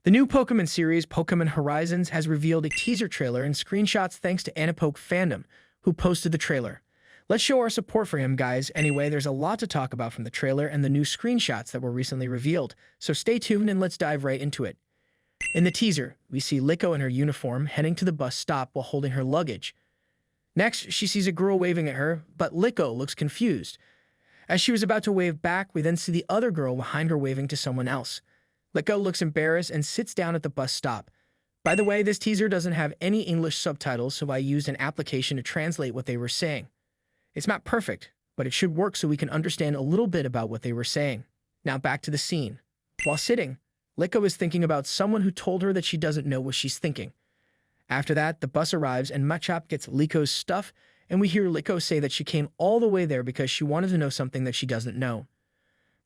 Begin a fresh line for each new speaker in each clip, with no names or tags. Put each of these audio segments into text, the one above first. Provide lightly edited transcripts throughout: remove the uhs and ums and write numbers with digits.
The new Pokemon series, Pokemon Horizons, has revealed a teaser trailer and screenshots thanks to Anapoke Fandom, who posted the trailer. Let's show our support for him, guys. Anyway, there's a lot to talk about from the trailer and the new screenshots that were recently revealed, so stay tuned and let's dive right into it. In the teaser, we see Liko in her uniform heading to the bus stop while holding her luggage. Next, she sees a girl waving at her, but Liko looks confused. As she was about to wave back, we then see the other girl behind her waving to someone else. Liko looks embarrassed and sits down at the bus stop. By the way, this teaser doesn't have any English subtitles, so I used an application to translate what they were saying. It's not perfect, but it should work so we can understand a little bit about what they were saying. Now back to the scene. While sitting, Liko is thinking about someone who told her that she doesn't know what she's thinking. After that, the bus arrives and Machop gets Liko's stuff, and we hear Liko say that she came all the way there because she wanted to know something that she doesn't know.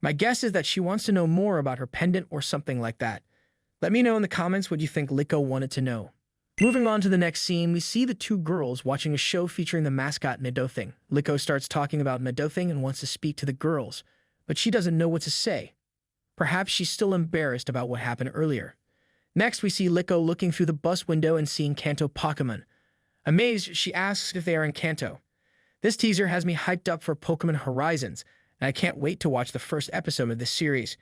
My guess is that she wants to know more about her pendant or something like that. Let me know in the comments what you think Liko wanted to know. Moving on to the next scene, we see the two girls watching a show featuring the mascot Medothing. Liko starts talking about Medothing and wants to speak to the girls, but she doesn't know what to say. Perhaps she's still embarrassed about what happened earlier. Next, we see Liko looking through the bus window and seeing Kanto Pokemon. Amazed, she asks if they are in Kanto. This teaser has me hyped up for Pokemon Horizons, and I can't wait to watch the first episode of this series.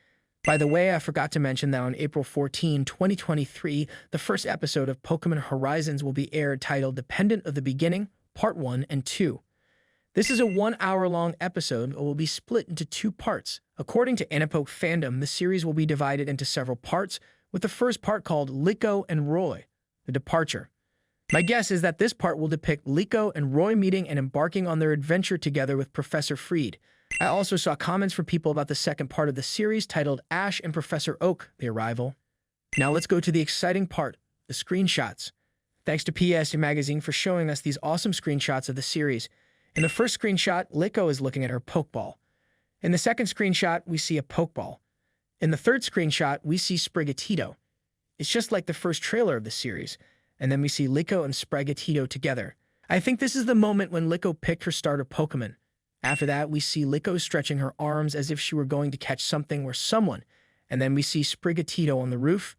By the way, I forgot to mention that on April 14, 2023, the first episode of Pokemon Horizons will be aired titled Dependent of the Beginning, Part 1 and 2. This is a 1-hour-long episode but will be split into 2 parts. According to Anapoke Fandom, the series will be divided into several parts, with the first part called Liko and Roy, the Departure. My guess is that this part will depict Liko and Roy meeting and embarking on their adventure together with Professor Freed. I also saw comments from people about the second part of the series titled Ash and Professor Oak, The Arrival. Now let's go to the exciting part, the screenshots. Thanks to PS Magazine for showing us these awesome screenshots of the series. In the first screenshot, Liko is looking at her Pokeball. In the second screenshot, we see a Pokeball. In the third screenshot, we see Sprigatito. It's just like the first trailer of the series, and then we see Liko and Sprigatito together. I think this is the moment when Liko picked her starter Pokemon. After that, we see Liko stretching her arms as if she were going to catch something or someone, and then we see Sprigatito on the roof.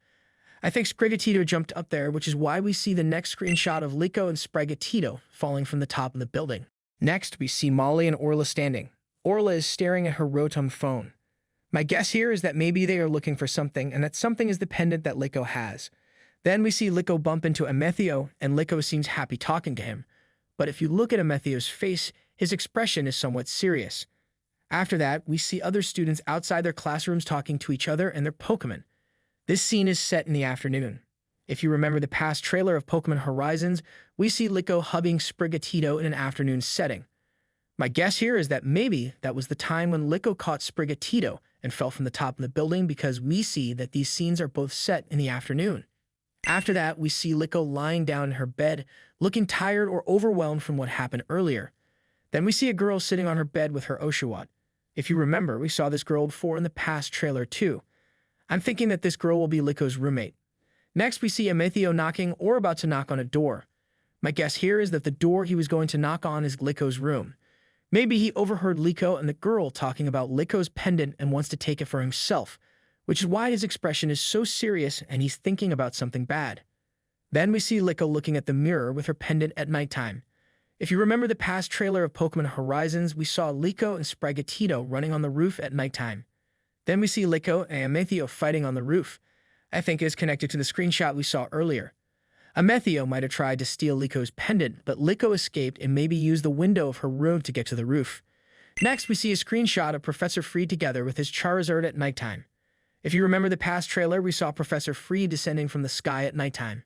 I think Sprigatito jumped up there, which is why we see the next screenshot of Liko and Sprigatito falling from the top of the building. Next, we see Molly and Orla standing. Orla is staring at her Rotom phone. My guess here is that maybe they are looking for something, and that something is the pendant that Liko has. Then we see Liko bump into Amethio, and Liko seems happy talking to him. But if you look at Amethio's face, his expression is somewhat serious. After that, we see other students outside their classrooms talking to each other and their Pokemon. This scene is set in the afternoon. If you remember the past trailer of Pokemon Horizons, we see Liko hugging Sprigatito in an afternoon setting. My guess here is that maybe that was the time when Liko caught Sprigatito and fell from the top of the building because we see that these scenes are both set in the afternoon. After that, we see Liko lying down in her bed, looking tired or overwhelmed from what happened earlier. Then we see a girl sitting on her bed with her Oshawott. If you remember, we saw this girl before in the past trailer too. I'm thinking that this girl will be Liko's roommate. Next, we see Amethio knocking or about to knock on a door. My guess here is that the door he was going to knock on is Liko's room. Maybe he overheard Liko and the girl talking about Liko's pendant and wants to take it for himself, which is why his expression is so serious and he's thinking about something bad. Then we see Liko looking at the mirror with her pendant at nighttime. If you remember the past trailer of Pokemon Horizons, we saw Liko and Sprigatito running on the roof at nighttime. Then we see Liko and Amethio fighting on the roof. I think it is connected to the screenshot we saw earlier. Amethio might have tried to steal Liko's pendant, but Liko escaped and maybe used the window of her room to get to the roof. Next, we see a screenshot of Professor Freed together with his Charizard at nighttime. If you remember the past trailer, we saw Professor Freed descending from the sky at nighttime.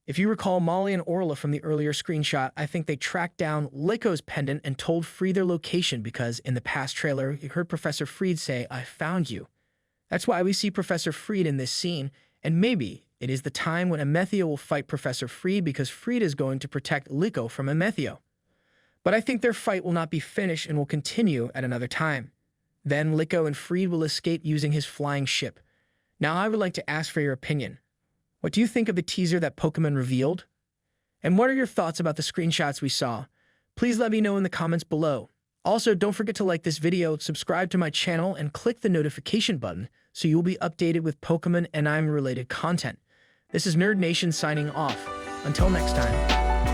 If you recall Molly and Orla from the earlier screenshot, I think they tracked down Liko's pendant and told Freed their location because in the past trailer, you heard Professor Freed say, "I found you." That's why we see Professor Freed in this scene, and maybe it is the time when Amethio will fight Professor Freed because Freed is going to protect Liko from Amethio. But I think their fight will not be finished and will continue at another time. Then Liko and Freed will escape using his flying ship. Now I would like to ask for your opinion. What do you think of the teaser that Pokemon revealed? And what are your thoughts about the screenshots we saw? Please let me know in the comments below. Also, don't forget to like this video, subscribe to my channel, and click the notification button so you will be updated with Pokemon and anime related content. This is Nerd Nation signing off. Until next time.